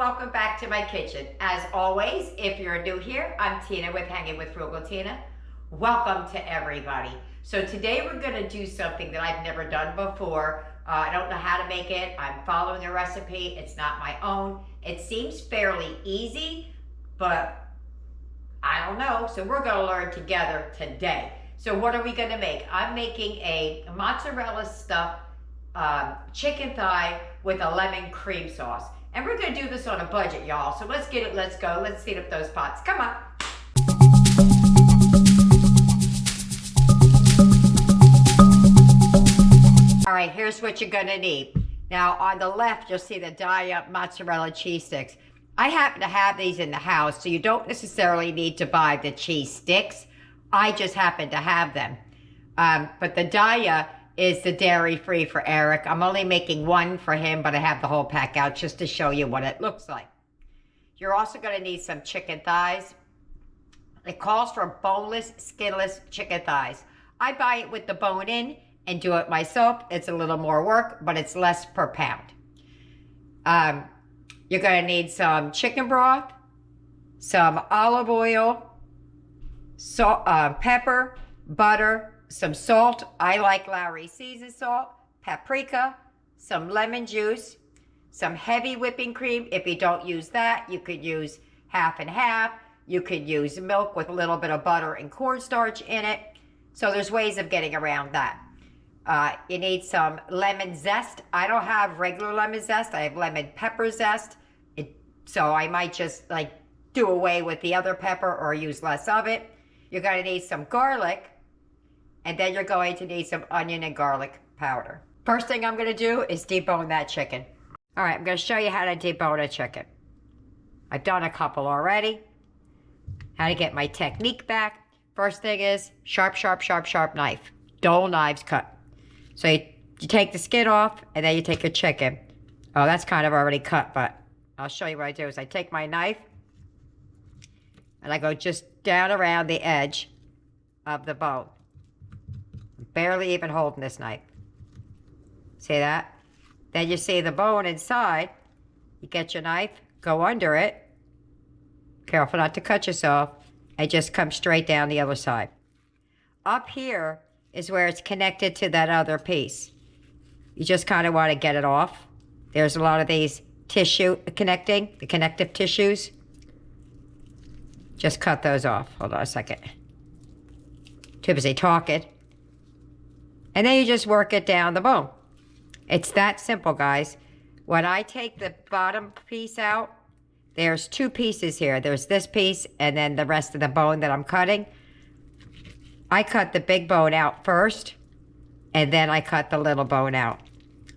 welcome back to my kitchen. As always, if you're new here, I'm Tina with Hanging with Frugal Tina. Welcome to everybody. So today we're gonna do something that I've never done before. I don't know how to make it. I'm following a recipe. It's not my own. It seems fairly easy, but I don't know. So we're gonna learn together today. So what are we gonna make? I'm making a mozzarella stuffed chicken thigh with a lemon cream sauce. And we're gonna do this on a budget, y'all. So let's get it, let's go. Let's heat up those pots. Come on. All right, here's what you're gonna need. Now on the left, you'll see the die-up mozzarella cheese sticks. I happen to have these in the house, so you don't necessarily need to buy the cheese sticks. I just happen to have them. But the die-up is the dairy-free for Eric. I'm only making one for him, but I have the whole pack out just to show you what it looks like. You're also gonna need some chicken thighs. It calls for boneless, skinless chicken thighs. I buy it with the bone in and do it myself. It's a little more work, but it's less per pound. You're gonna need some chicken broth, some olive oil, salt, pepper, butter, some salt. I like Lowry seasoned salt, paprika, some lemon juice, some heavy whipping cream. If you don't use that, you could use half and half. You could use milk with a little bit of butter and cornstarch in it. So there's ways of getting around that. You need some lemon zest. I don't have regular lemon zest. I have lemon pepper zest. So I might just like do away with the other pepper or use less of it. You're going to need some garlic. And then you're going to need some onion and garlic powder. First thing I'm going to do is debone that chicken. All right, I'm going to show you how to debone a chicken. I've done a couple already. How to get my technique back. First thing is sharp, sharp, sharp, sharp knife. Dull knives cut. So you take the skin off and then you take your chicken. Oh, that's kind of already cut, but I'll show you what I do is I take my knife and I go just down around the edge of the bone. Barely even holding this knife. See that? Then you see the bone inside. You get your knife, go under it. Careful not to cut yourself. And just come straight down the other side. Up here is where it's connected to that other piece. You just kind of want to get it off. There's a lot of these tissue connecting, the connective tissues. Just cut those off. Hold on a second. Too busy talking. And then you just work it down the bone. It's that simple, guys. When I take the bottom piece out, there's two pieces here. There's this piece and then the rest of the bone that I'm cutting. I cut the big bone out first, and then I cut the little bone out.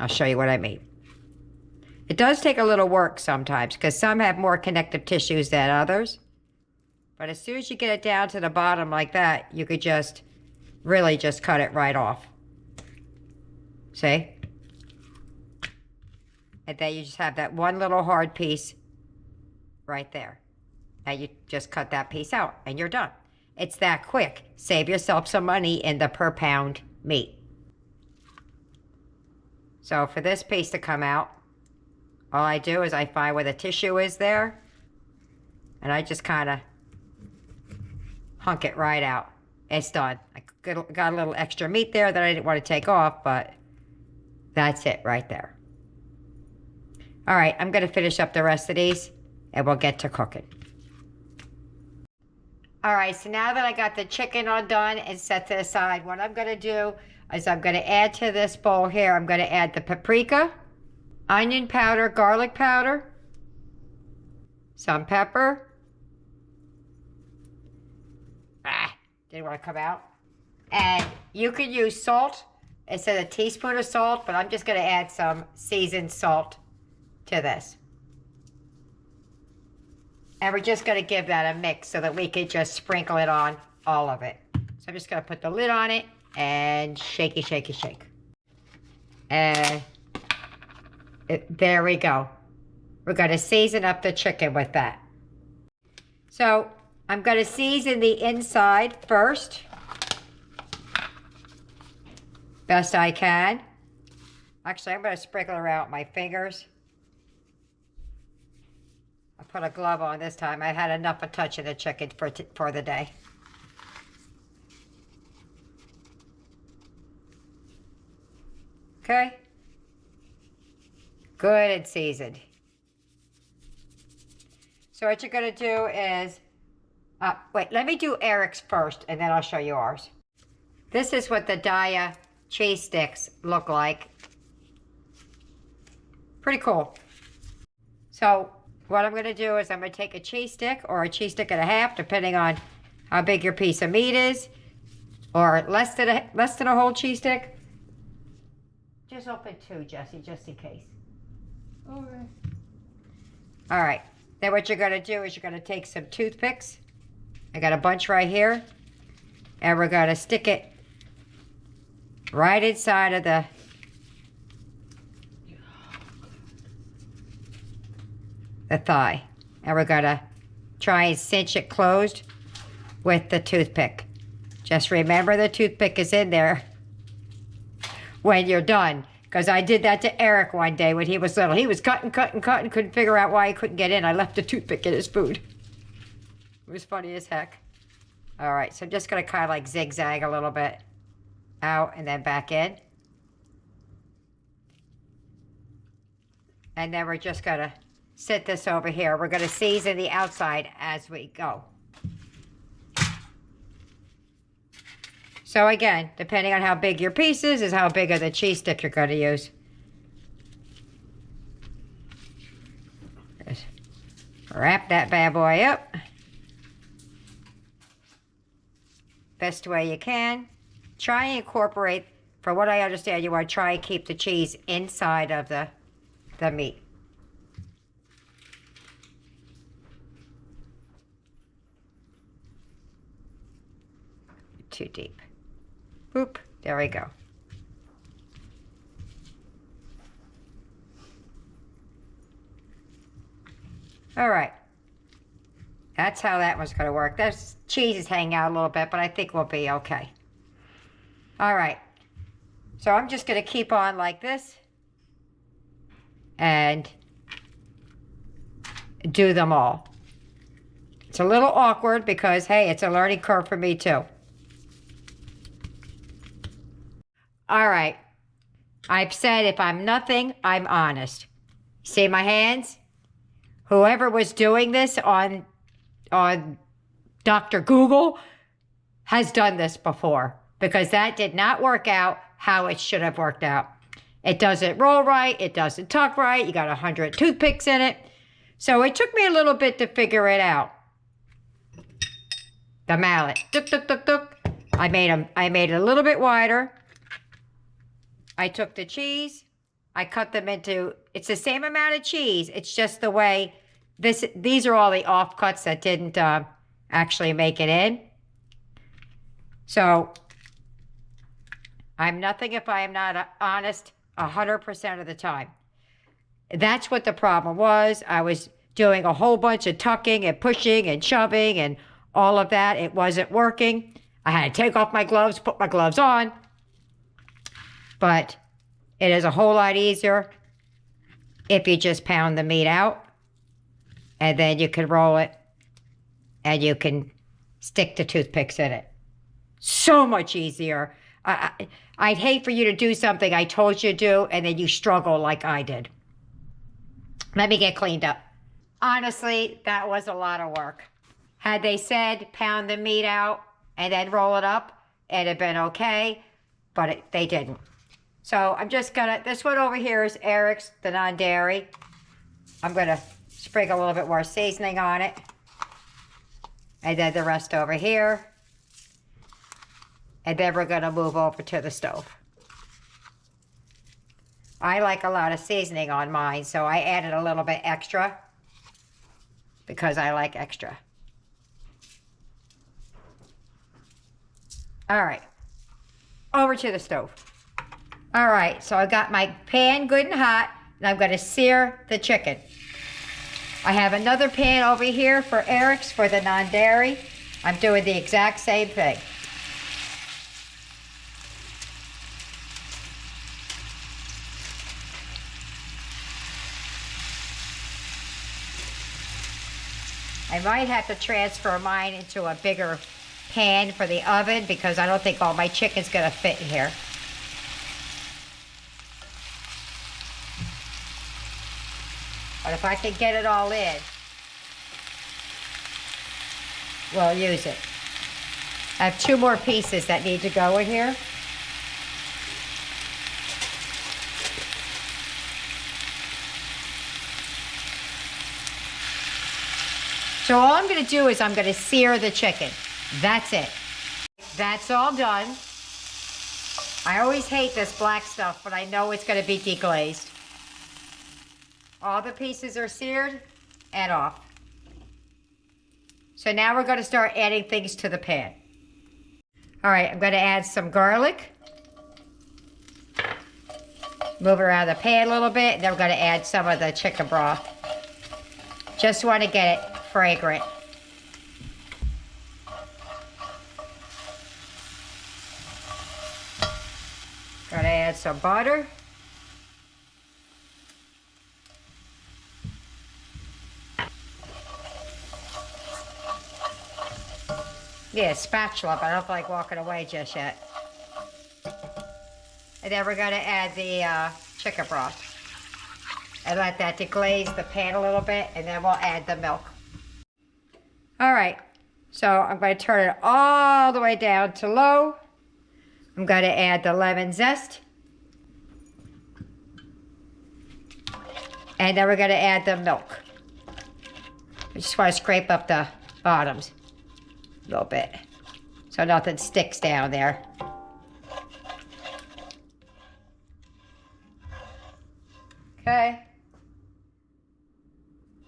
I'll show you what I mean. It does take a little work sometimes because some have more connective tissues than others. But as soon as you get it down to the bottom like that, you could just really just cut it right off. See? And then you just have that one little hard piece right there. Now you just cut that piece out and you're done. It's that quick. Save yourself some money in the per pound meat. So for this piece to come out, all I do is I find where the tissue is there and I just kind of hunk it right out. It's done. I got a little extra meat there that I didn't want to take off, but that's it right there. All right, I'm going to finish up the rest of these and we'll get to cooking. All right, so now that I got the chicken all done and set to the side, what I'm going to do is I'm going to add to this bowl here, I'm going to add the paprika, onion powder, garlic powder, some pepper. Didn't want to come out. And you could use salt instead of a teaspoon of salt, but I'm just going to add some seasoned salt to this. And we're just going to give that a mix so that we can just sprinkle it on all of it. So I'm just going to put the lid on it and shaky, shaky, shake. And there we go. We're going to season up the chicken with that. So I'm going to season the inside first. Best I can. Actually, I'm going to sprinkle around with my fingers. I put a glove on this time. I had enough of touching the chicken for the day. Okay. Good and seasoned. So what you're going to do is, wait, let me do Eric's first, and then I'll show you ours. This is what the Daiya cheese sticks look like. Pretty cool. So what I'm going to do is I'm going to take a cheese stick or a cheese stick and a half, depending on how big your piece of meat is, or less than a whole cheese stick. Just open 2, Jesse, just in case. Okay. All right. Then what you're going to do is you're going to take some toothpicks. I got a bunch right here. And we're going to stick it right inside of the thigh. And we're going to try and cinch it closed with the toothpick. Just remember the toothpick is in there when you're done. Because I did that to Eric one day when he was little. He was cutting, couldn't figure out why he couldn't get in. I left a toothpick in his food. It was funny as heck. All right, so I'm just going to kind of like zigzag a little bit out and then back in. And then we're just going to sit this over here. We're going to season the outside as we go. So again, depending on how big your piece is how big of the cheese stick you're going to use. Just wrap that bad boy up best way you can. Try and incorporate, from what I understand, you want to try and keep the cheese inside of the meat. Too deep. Boop, there we go. All right. That's how that one's going to work. Those cheese is hanging out a little bit, but I think we'll be okay. All right. So I'm just going to keep on like this and do them all. It's a little awkward because, hey, it's a learning curve for me too. All right. I've said if I'm nothing, I'm honest. See my hands? Whoever was doing this on Dr. Google has done this before, because that did not work out how it should have worked out. It doesn't roll right. It doesn't tuck right. You got 100 toothpicks in it. So it took me a little bit to figure it out. The mallet. Tuk, tuk, tuk, tuk. I made it a little bit wider. I took the cheese. I cut them into, it's the same amount of cheese. It's just the way, these are all the offcuts that didn't actually make it in. So, I'm nothing if I am not honest 100% of the time. That's what the problem was. I was doing a whole bunch of tucking and pushing and shoving and all of that. It wasn't working. I had to take off my gloves, put my gloves on. But it is a whole lot easier if you just pound the meat out. And then you can roll it. And you can stick the toothpicks in it. So much easier. I'd hate for you to do something I told you to do and then you struggle like I did. Let me get cleaned up. Honestly, that was a lot of work. Had they said pound the meat out and then roll it up, it'd have been okay, but they didn't. So I'm just gonna, this one over here is Eric's, the non-dairy. I'm gonna sprinkle a little bit more seasoning on it. And then the rest over here. And then we're gonna move over to the stove. I like a lot of seasoning on mine, so I added a little bit extra because I like extra. All right, over to the stove. All right, so I got my pan good and hot, and I'm gonna sear the chicken. I have another pan over here for Eric's for the non-dairy. I'm doing the exact same thing. I might have to transfer mine into a bigger pan for the oven because I don't think all my chicken's gonna fit in here. But if I can get it all in, we'll use it. I have 2 more pieces that need to go in here. So all I'm gonna do is I'm gonna sear the chicken. That's it. That's all done. I always hate this black stuff, but I know it's gonna be deglazed. All the pieces are seared and off. So now we're gonna start adding things to the pan. All right, I'm gonna add some garlic. Move it around the pan a little bit, and then we're gonna add some of the chicken broth. Just wanna get it fragrant. Gotta add some butter. Yeah, spatula, but I don't feel like walking away just yet. And then we're gonna add the chicken broth. And let that deglaze the pan a little bit, and then we'll add the milk. All right, so I'm going to turn it all the way down to low. I'm going to add the lemon zest. And then we're going to add the milk. I just want to scrape up the bottoms a little bit so nothing sticks down there. Okay.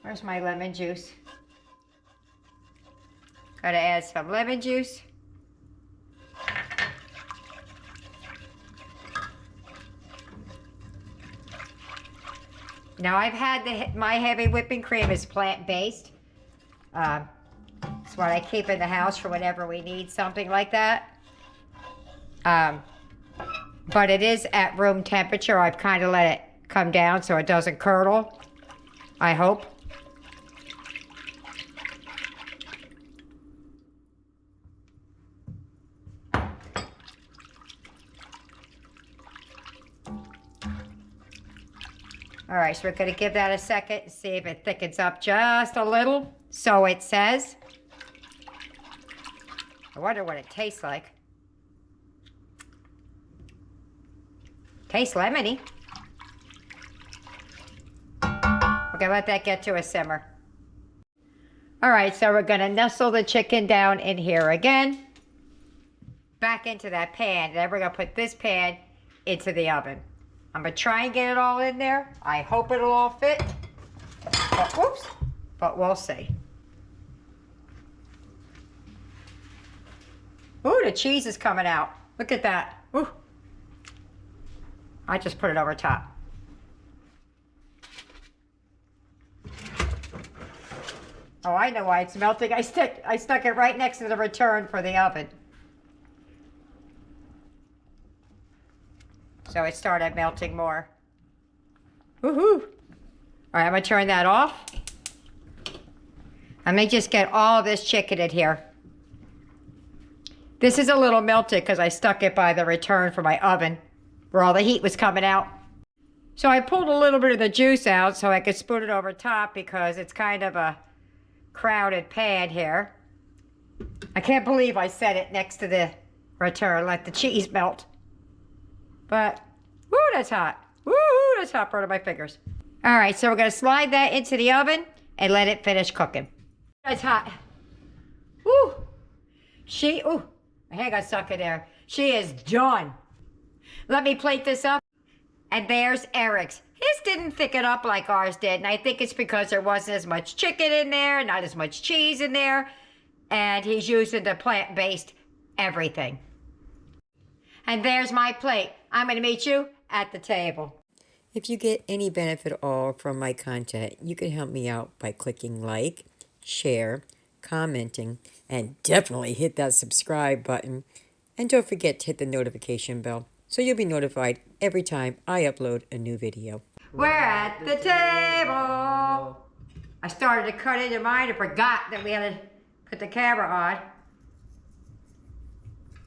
Where's my lemon juice? Gotta add some lemon juice. Now I've had my heavy whipping cream is plant-based. It's what I keep in the house for whenever we need something like that. But it is at room temperature. I've kind of let it come down so it doesn't curdle, I hope. All right, so we're gonna give that a second and see if it thickens up just a little. So it says. I wonder what it tastes like. Tastes lemony. We're gonna let that get to a simmer. All right, so we're gonna nestle the chicken down in here again. Back into that pan, and then we're gonna put this pan into the oven. I'm gonna try and get it all in there. I hope it'll all fit. But, whoops, but we'll see. Ooh, the cheese is coming out. Look at that. Ooh. I just put it over top. Oh, I know why it's melting. I stuck it right next to the return for the oven. So it started melting more. Woohoo! All right, I'm gonna turn that off. I may just get all of this chicken in here. This is a little melted because I stuck it by the return for my oven where all the heat was coming out. So I pulled a little bit of the juice out so I could spoon it over top because it's kind of a crowded pan here. I can't believe I set it next to the return, let the cheese melt. But, woo, that's hot. Woo, that's hot, part of my fingers. All right, so we're gonna slide that into the oven and let it finish cooking. That's hot. Woo. Ooh, my hand got stuck in there. She is done. Let me plate this up. And there's Eric's. His didn't thicken up like ours did, and I think it's because there wasn't as much chicken in there, not as much cheese in there, and he's using the plant-based everything. And there's my plate. I'm going to meet you at the table. If you get any benefit at all from my content, you can help me out by clicking like, share, commenting, and definitely hit that subscribe button. And don't forget to hit the notification bell so you'll be notified every time I upload a new video. We're at the table. I I started to cut into mine and forgot that we had to put the camera on.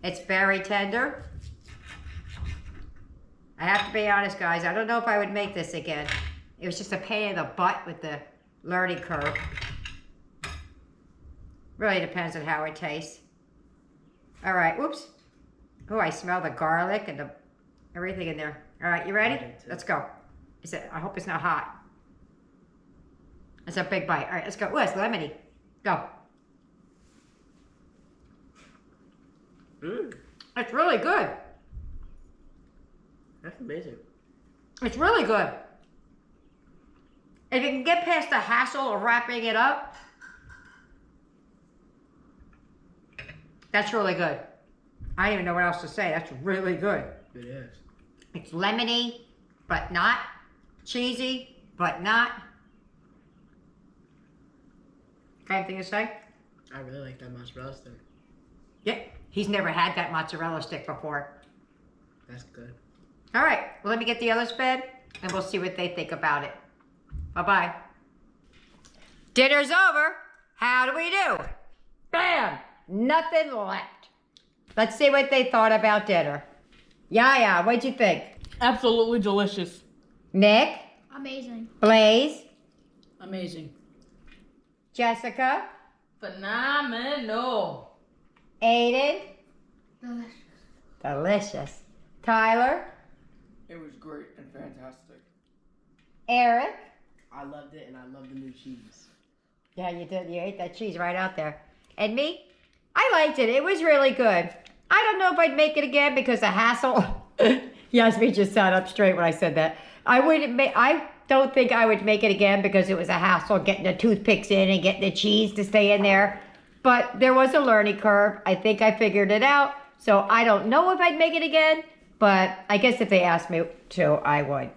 It's very tender. I have to be honest, guys. I don't know if I would make this again. It was just a pain in the butt with the learning curve. Really depends on how it tastes. All right, whoops. Oh, I smell the garlic and everything in there. All right, you ready? Let's go. I hope it's not hot. It's a big bite. All right, let's go. Oh, it's lemony. Go. It's really good. That's amazing. It's really good. If you can get past the hassle of wrapping it up, that's really good. I don't even know what else to say. That's really good. It is. It's lemony, but not. Cheesy, but not. Anything to say? I really like that mozzarella stick. Yeah, he's never had that mozzarella stick before. That's good. All right, well, let me get the others fed, and we'll see what they think about it. Bye-bye. Dinner's over. How do we do? Bam! Nothing left. Let's see what they thought about dinner. Yaya, what'd you think? Absolutely delicious. Nick? Amazing. Blaze? Amazing. Jessica? Phenomenal. Aiden? Delicious. Delicious. Tyler? It was great and fantastic. Eric? I loved it, and I love the new cheese. Yeah, you did. You ate that cheese right out there. And me? I liked it. It was really good. I don't know if I'd make it again because the hassle. Yasmin just sat up straight when I said that. I don't think I would make it again because it was a hassle getting the toothpicks in and getting the cheese to stay in there. But there was a learning curve. I think I figured it out. So I don't know if I'd make it again, but I guess if they asked me to, I would.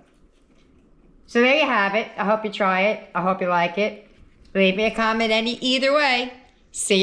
So there you have it. I hope you try it. I hope you like it. Leave me a comment either way. See you.